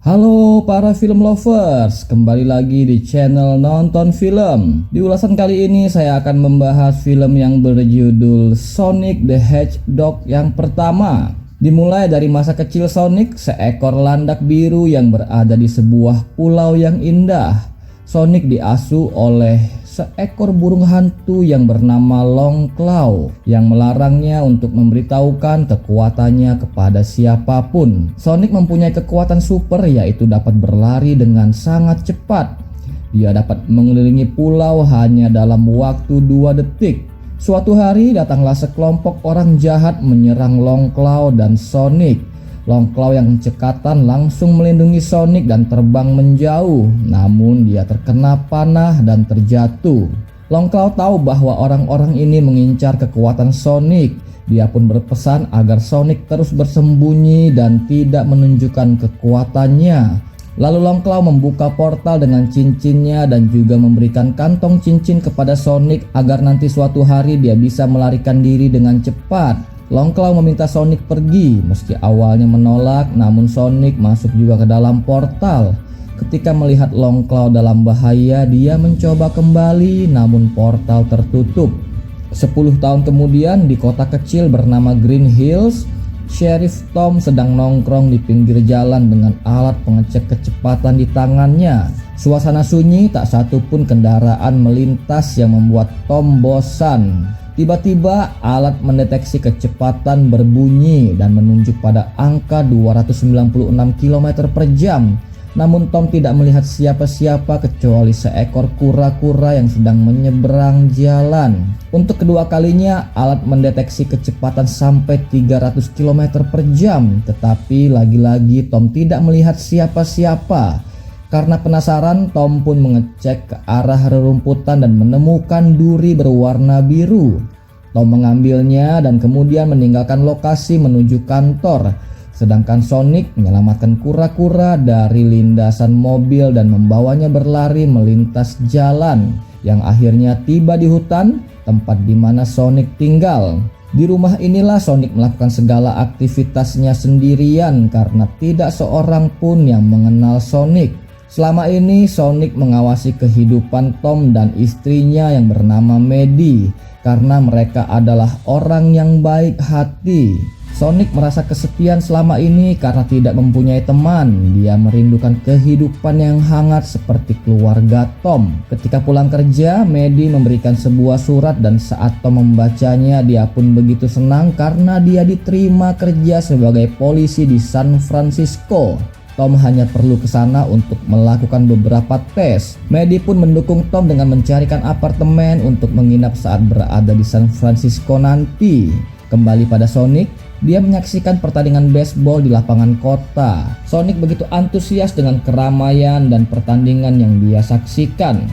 Halo para film lovers, kembali lagi di channel Nonton Film. Di ulasan kali ini saya akan membahas film yang berjudul Sonic the Hedgehog yang pertama. Dimulai dari masa kecil Sonic, seekor landak biru yang berada di sebuah pulau yang indah. Sonic diasuh oleh seekor burung hantu yang bernama Longclaw yang melarangnya untuk memberitahukan kekuatannya kepada siapapun. Sonic mempunyai kekuatan super, yaitu dapat berlari dengan sangat cepat. Dia dapat mengelilingi pulau hanya dalam waktu 2 detik. Suatu hari datanglah sekelompok orang jahat menyerang Longclaw dan Sonic. Longclaw yang cekatan langsung melindungi Sonic dan terbang menjauh, namun dia terkena panah dan terjatuh. Longclaw tahu bahwa orang-orang ini mengincar kekuatan Sonic. Dia pun berpesan agar Sonic terus bersembunyi dan tidak menunjukkan kekuatannya. Lalu Longclaw membuka portal dengan cincinnya dan juga memberikan kantong cincin kepada Sonic agar nanti suatu hari dia bisa melarikan diri dengan cepat. Longclaw meminta Sonic pergi, meski awalnya menolak, namun Sonic masuk juga ke dalam portal. Ketika melihat Longclaw dalam bahaya, dia mencoba kembali, namun portal tertutup. 10 tahun kemudian di kota kecil bernama Green Hills, Sheriff Tom sedang nongkrong di pinggir jalan dengan alat pengecek kecepatan di tangannya. Suasana sunyi, tak satu pun kendaraan melintas yang membuat Tom bosan. Tiba-tiba alat mendeteksi kecepatan berbunyi dan menunjuk pada angka 296 km per jam. Namun Tom tidak melihat siapa-siapa kecuali seekor kura-kura yang sedang menyeberang jalan. Untuk kedua kalinya alat mendeteksi kecepatan sampai 300 km per jam. Tetapi lagi-lagi Tom tidak melihat siapa-siapa. Karena penasaran, Tom pun mengecek ke arah rerumputan dan menemukan duri berwarna biru. Tom mengambilnya dan kemudian meninggalkan lokasi menuju kantor. Sedangkan Sonic menyelamatkan kura-kura dari lindasan mobil dan membawanya berlari melintas jalan, yang akhirnya tiba di hutan, tempat di mana Sonic tinggal. Di rumah inilah Sonic melakukan segala aktivitasnya sendirian karena tidak seorang pun yang mengenal Sonic. Selama ini Sonic mengawasi kehidupan Tom dan istrinya yang bernama Maddie karena mereka adalah orang yang baik hati. Sonic merasa kesepian selama ini karena tidak mempunyai teman. Dia merindukan kehidupan yang hangat seperti keluarga Tom. Ketika pulang kerja, Maddie memberikan sebuah surat dan saat Tom membacanya, dia pun begitu senang karena dia diterima kerja sebagai polisi di San Francisco. Tom hanya perlu ke sana untuk melakukan beberapa tes. Maddie pun mendukung Tom dengan mencarikan apartemen untuk menginap saat berada di San Francisco nanti. Kembali pada Sonic, dia menyaksikan pertandingan baseball di lapangan kota. Sonic begitu antusias dengan keramaian dan pertandingan yang dia saksikan.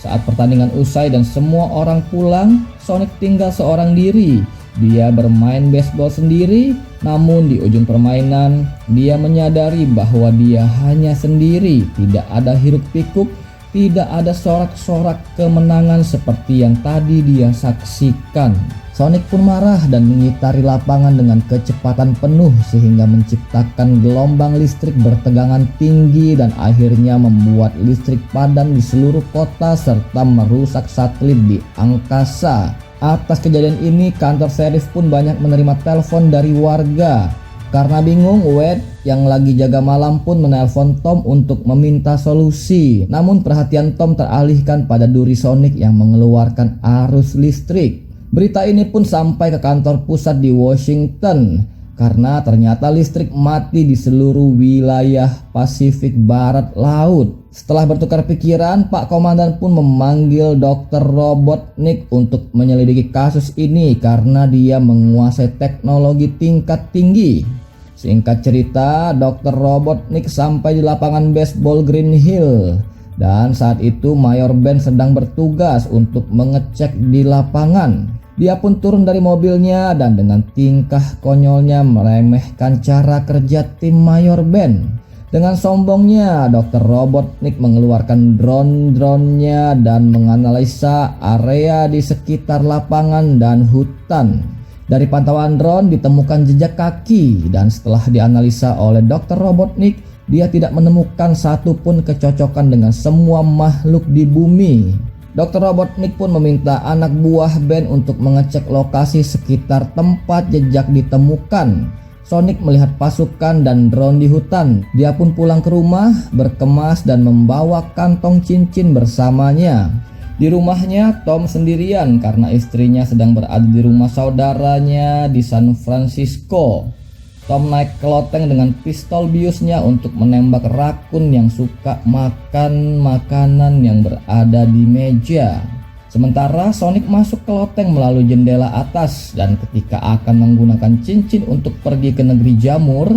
Saat pertandingan usai dan semua orang pulang, Sonic tinggal seorang diri. Dia bermain baseball sendiri, namun di ujung permainan dia menyadari bahwa dia hanya sendiri. Tidak ada hiruk-pikuk, tidak ada sorak-sorak kemenangan seperti yang tadi dia saksikan. Sonic pun marah dan mengitari lapangan dengan kecepatan penuh sehingga menciptakan gelombang listrik bertegangan tinggi dan akhirnya membuat listrik padam di seluruh kota serta merusak satelit di angkasa. Atas kejadian ini, kantor sheriff pun banyak menerima telepon dari warga. Karena bingung, Wade yang lagi jaga malam pun menelpon Tom untuk meminta solusi. Namun perhatian Tom teralihkan pada duri Sonic yang mengeluarkan arus listrik. Berita ini pun sampai ke kantor pusat di Washington karena ternyata listrik mati di seluruh wilayah Pasifik Barat Laut. Setelah bertukar pikiran, Pak Komandan pun memanggil Dr. Robotnik untuk menyelidiki kasus ini karena dia menguasai teknologi tingkat tinggi. Singkat cerita, Dr. Robotnik sampai di lapangan baseball Green Hill dan saat itu Mayor Ben sedang bertugas untuk mengecek di lapangan. Dia pun turun dari mobilnya dan dengan tingkah konyolnya meremehkan cara kerja tim Mayor Ben. Dengan sombongnya, Dr. Robotnik mengeluarkan drone-nya dan menganalisa area di sekitar lapangan dan hutan. Dari pantauan drone ditemukan jejak kaki dan setelah dianalisa oleh Dr. Robotnik, dia tidak menemukan satupun kecocokan dengan semua makhluk di bumi. Dr. Robotnik pun meminta anak buah Ben untuk mengecek lokasi sekitar tempat jejak ditemukan. Sonic melihat pasukan dan drone di hutan. Dia pun pulang ke rumah, berkemas dan membawa kantong cincin bersamanya. Di rumahnya, Tom sendirian karena istrinya sedang berada di rumah saudaranya di San Francisco. Tom naik ke loteng dengan pistol biusnya untuk menembak rakun yang suka makan makanan yang berada di meja. Sementara Sonic masuk ke loteng melalui jendela atas, dan ketika akan menggunakan cincin untuk pergi ke negeri jamur,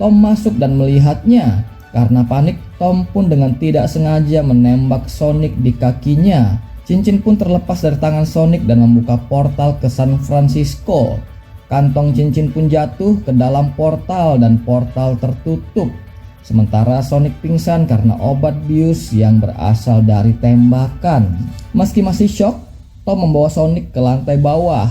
Tom masuk dan melihatnya. Karena panik, Tom pun dengan tidak sengaja menembak Sonic di kakinya. Cincin pun terlepas dari tangan Sonic dan membuka portal ke San Francisco. Kantong cincin pun jatuh ke dalam portal dan portal tertutup. Sementara Sonic pingsan karena obat bius yang berasal dari tembakan. Meski masih shock, Tom membawa Sonic ke lantai bawah.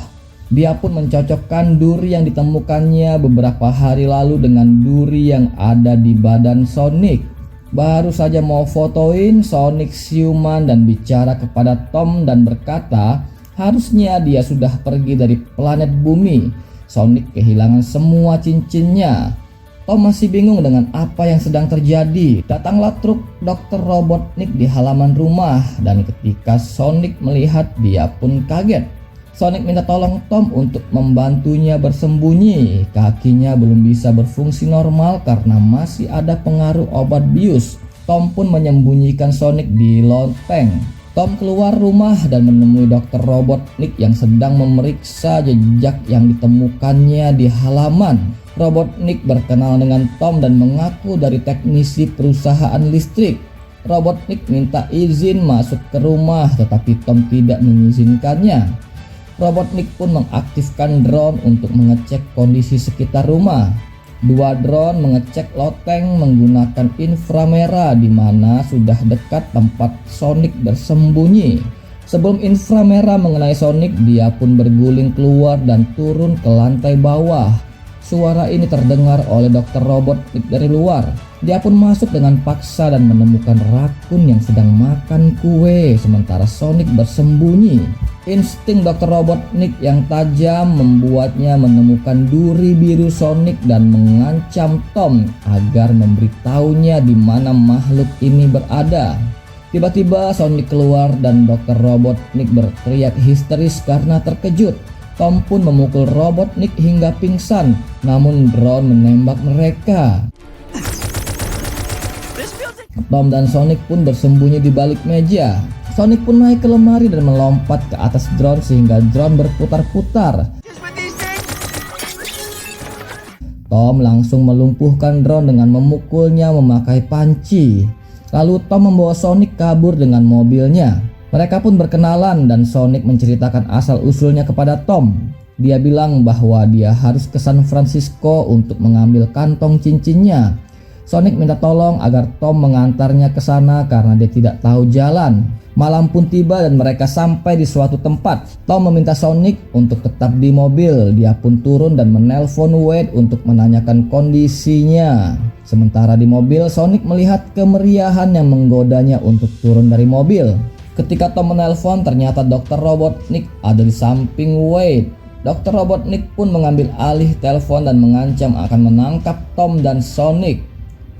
Dia pun mencocokkan duri yang ditemukannya beberapa hari lalu dengan duri yang ada di badan Sonic. Baru saja mau fotoin, Sonic siuman dan bicara kepada Tom dan berkata, harusnya dia sudah pergi dari planet bumi. Sonic kehilangan semua cincinnya. Tom masih bingung dengan apa yang sedang terjadi. Datanglah truk Dr. Robotnik di halaman rumah, dan ketika Sonic melihat, dia pun kaget. Sonic minta tolong Tom untuk membantunya bersembunyi. Kakinya belum bisa berfungsi normal karena masih ada pengaruh obat bius. Tom pun menyembunyikan Sonic di loteng. Tom keluar rumah dan menemui Dr. Robotnik yang sedang memeriksa jejak yang ditemukannya di halaman. Robotnik berkenal dengan Tom dan mengaku dari teknisi perusahaan listrik. Robotnik minta izin masuk ke rumah, tetapi Tom tidak mengizinkannya. Robotnik pun mengaktifkan drone untuk mengecek kondisi sekitar rumah. 2 drone mengecek loteng menggunakan inframerah di mana sudah dekat tempat Sonic bersembunyi. Sebelum inframerah mengenai Sonic, dia pun berguling keluar dan turun ke lantai bawah. Suara ini terdengar oleh Dr. Robotnik dari luar. Dia pun masuk dengan paksa dan menemukan rakun yang sedang makan kue sementara Sonic bersembunyi. Insting Dr. Robotnik yang tajam membuatnya menemukan duri biru Sonic dan mengancam Tom agar memberitahunya di mana makhluk ini berada. Tiba-tiba Sonic keluar dan Dr. Robotnik berteriak histeris karena terkejut. Tom pun memukul Robotnik hingga pingsan, namun drone menembak mereka. Tom dan Sonic pun bersembunyi di balik meja. Sonic pun naik ke lemari dan melompat ke atas drone sehingga drone berputar-putar. Tom langsung melumpuhkan drone dengan memukulnya memakai panci. Lalu Tom membawa Sonic kabur dengan mobilnya. Mereka pun berkenalan dan Sonic menceritakan asal-usulnya kepada Tom. Dia bilang bahwa dia harus ke San Francisco untuk mengambil kantong cincinnya. Sonic minta tolong agar Tom mengantarnya ke sana karena dia tidak tahu jalan. Malam pun tiba dan mereka sampai di suatu tempat. Tom meminta Sonic untuk tetap di mobil. Dia pun turun dan menelpon Wade untuk menanyakan kondisinya. Sementara di mobil, Sonic melihat kemeriahan yang menggodanya untuk turun dari mobil. Ketika Tom menelpon, ternyata Dr. Robotnik ada di samping Wade. Dr. Robotnik pun mengambil alih telepon dan mengancam akan menangkap Tom dan Sonic.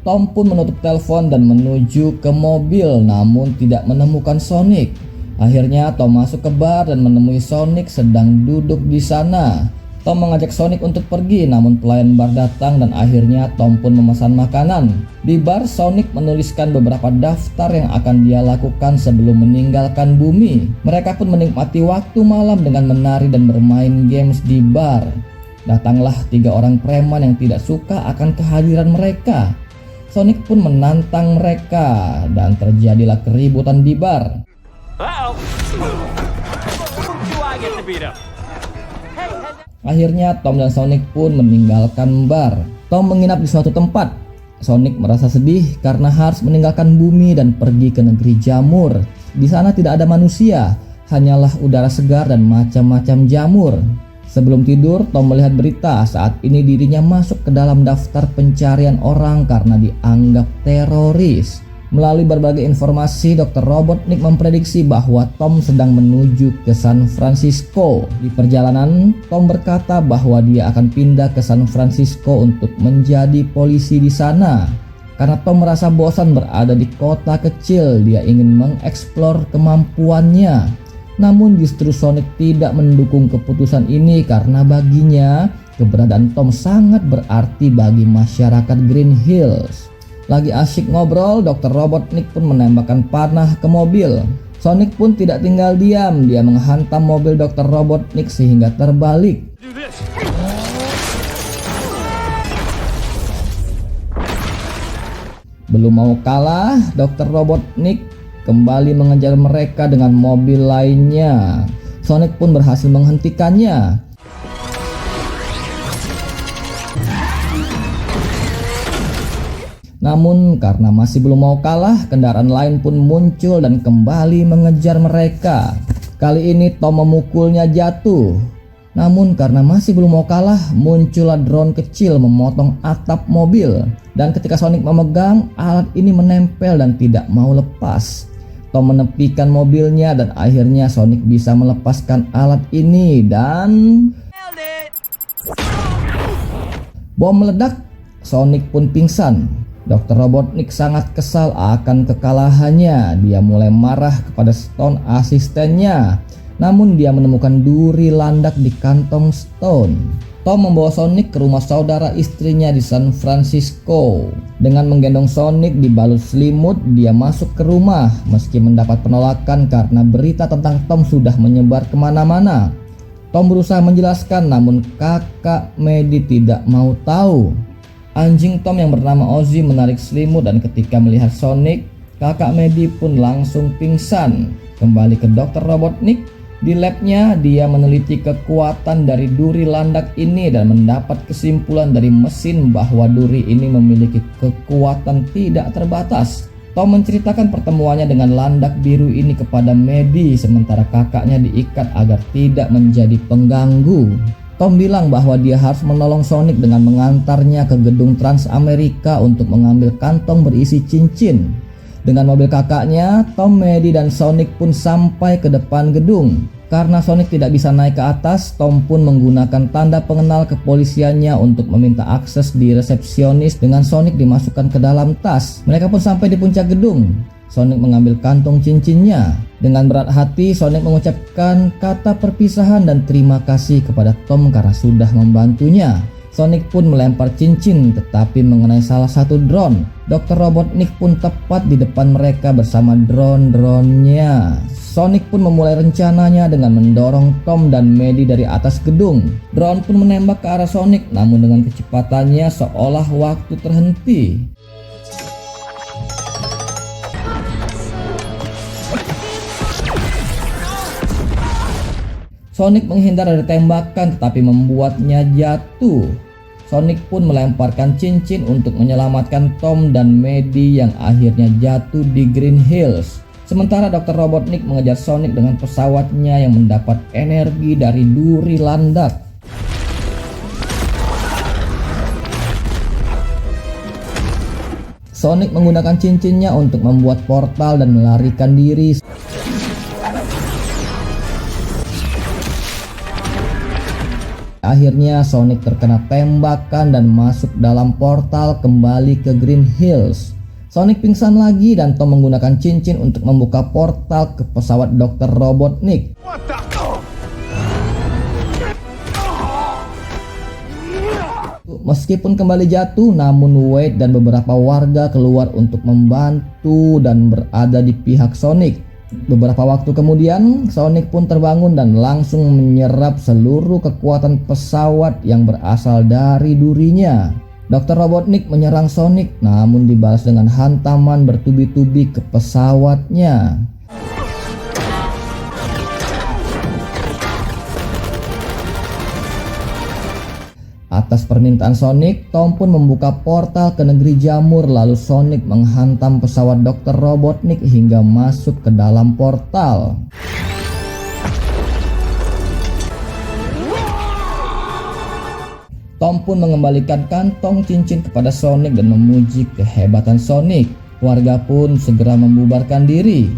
Tom pun menutup telepon dan menuju ke mobil namun tidak menemukan Sonic. Akhirnya Tom masuk ke bar dan menemui Sonic sedang duduk di sana. Tom mengajak Sonic untuk pergi namun pelayan bar datang dan akhirnya Tom pun memesan makanan. Di bar, Sonic menuliskan beberapa daftar yang akan dia lakukan sebelum meninggalkan bumi. Mereka pun menikmati waktu malam dengan menari dan bermain games di bar. Datanglah 3 orang preman yang tidak suka akan kehadiran mereka. Sonic pun menantang mereka dan terjadilah keributan di bar. Akhirnya Tom dan Sonic pun meninggalkan bar. Tom menginap di suatu tempat. Sonic merasa sedih karena harus meninggalkan bumi dan pergi ke negeri jamur. Di sana tidak ada manusia, hanyalah udara segar dan macam-macam jamur. Sebelum tidur, Tom melihat berita saat ini dirinya masuk ke dalam daftar pencarian orang karena dianggap teroris. Melalui berbagai informasi, Dr. Robotnik memprediksi bahwa Tom sedang menuju ke San Francisco. Di perjalanan, Tom berkata bahwa dia akan pindah ke San Francisco untuk menjadi polisi di sana. Karena Tom merasa bosan berada di kota kecil, dia ingin mengeksplor kemampuannya. Namun justru Sonic tidak mendukung keputusan ini karena baginya keberadaan Tom sangat berarti bagi masyarakat Green Hills. Lagi asyik ngobrol, Dr. Robotnik pun menembakkan panah ke mobil. Sonic pun tidak tinggal diam, dia menghantam mobil Dr. Robotnik sehingga terbalik. Belum mau kalah, Dr. Robotnik kembali mengejar mereka dengan mobil lainnya. Sonic pun berhasil menghentikannya. Namun karena masih belum mau kalah, kendaraan lain pun muncul dan kembali mengejar mereka. Kali ini Tom memukulnya jatuh. Namun karena masih belum mau kalah, muncullah drone kecil memotong atap mobil. Dan ketika Sonic memegang, alat ini menempel dan tidak mau lepas. Tom menepikan mobilnya dan akhirnya Sonic bisa melepaskan alat ini dan bom meledak. Sonic pun pingsan. Dr. Robotnik sangat kesal akan kekalahannya. Dia mulai marah kepada Stone asistennya. Namun dia menemukan duri landak di kantong Stone. Tom membawa Sonic ke rumah saudara istrinya di San Francisco. Dengan menggendong Sonic dibalut selimut, dia masuk ke rumah meski mendapat penolakan karena berita tentang Tom sudah menyebar kemana-mana. Tom berusaha menjelaskan namun kakak Maddie tidak mau tahu. Anjing Tom yang bernama Ozzy menarik selimut dan ketika melihat Sonic, kakak Maddie pun langsung pingsan. Kembali ke Dr. Robotnik, di labnya dia meneliti kekuatan dari duri landak ini dan mendapat kesimpulan dari mesin bahwa duri ini memiliki kekuatan tidak terbatas. Tom menceritakan pertemuannya dengan landak biru ini kepada Maddie sementara kakaknya diikat agar tidak menjadi pengganggu. Tom bilang bahwa dia harus menolong Sonic dengan mengantarnya ke gedung Trans Amerika untuk mengambil kantong berisi cincin. Dengan mobil kakaknya, Tom, Maddie, dan Sonic pun sampai ke depan gedung. Karena Sonic tidak bisa naik ke atas, Tom pun menggunakan tanda pengenal kepolisiannya untuk meminta akses di resepsionis dengan Sonic dimasukkan ke dalam tas. Mereka pun sampai di puncak gedung. Sonic mengambil kantong cincinnya. Dengan berat hati, Sonic mengucapkan kata perpisahan dan terima kasih kepada Tom karena sudah membantunya. Sonic pun melempar cincin tetapi mengenai salah satu drone. Dr. Robotnik pun tepat di depan mereka bersama drone-dronenya. Sonic pun memulai rencananya dengan mendorong Tom dan Maddie dari atas gedung. Drone pun menembak ke arah Sonic namun dengan kecepatannya seolah waktu terhenti. Sonic menghindar dari tembakan tetapi membuatnya jatuh. Sonic pun melemparkan cincin untuk menyelamatkan Tom dan Maddie yang akhirnya jatuh di Green Hills. Sementara Dr. Robotnik mengejar Sonic dengan pesawatnya yang mendapat energi dari duri landak. Sonic menggunakan cincinnya untuk membuat portal dan melarikan diri. Akhirnya Sonic terkena tembakan dan masuk dalam portal kembali ke Green Hills. Sonic pingsan lagi dan Tom menggunakan cincin untuk membuka portal ke pesawat Dr. Robotnik. Meskipun kembali jatuh, namun Wade dan beberapa warga keluar untuk membantu dan berada di pihak Sonic. Beberapa waktu kemudian, Sonic pun terbangun dan langsung menyerap seluruh kekuatan pesawat yang berasal dari durinya. Dr. Robotnik menyerang Sonic namun dibalas dengan hantaman bertubi-tubi ke pesawatnya. Atas permintaan Sonic, Tom pun membuka portal ke negeri jamur lalu Sonic menghantam pesawat Dr. Robotnik hingga masuk ke dalam portal. Tom pun mengembalikan kantong cincin kepada Sonic dan memuji kehebatan Sonic. Warga pun segera membubarkan diri.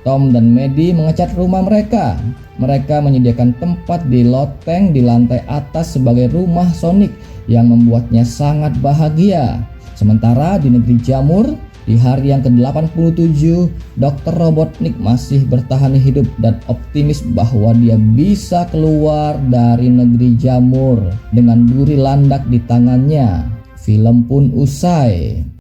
Tom dan Maddie mengecat rumah mereka. Mereka menyediakan tempat di loteng di lantai atas sebagai rumah Sonic yang membuatnya sangat bahagia. Sementara di negeri jamur, di hari yang ke-87, Dr. Robotnik masih bertahan hidup dan optimis bahwa dia bisa keluar dari negeri jamur dengan duri landak di tangannya. Film pun usai.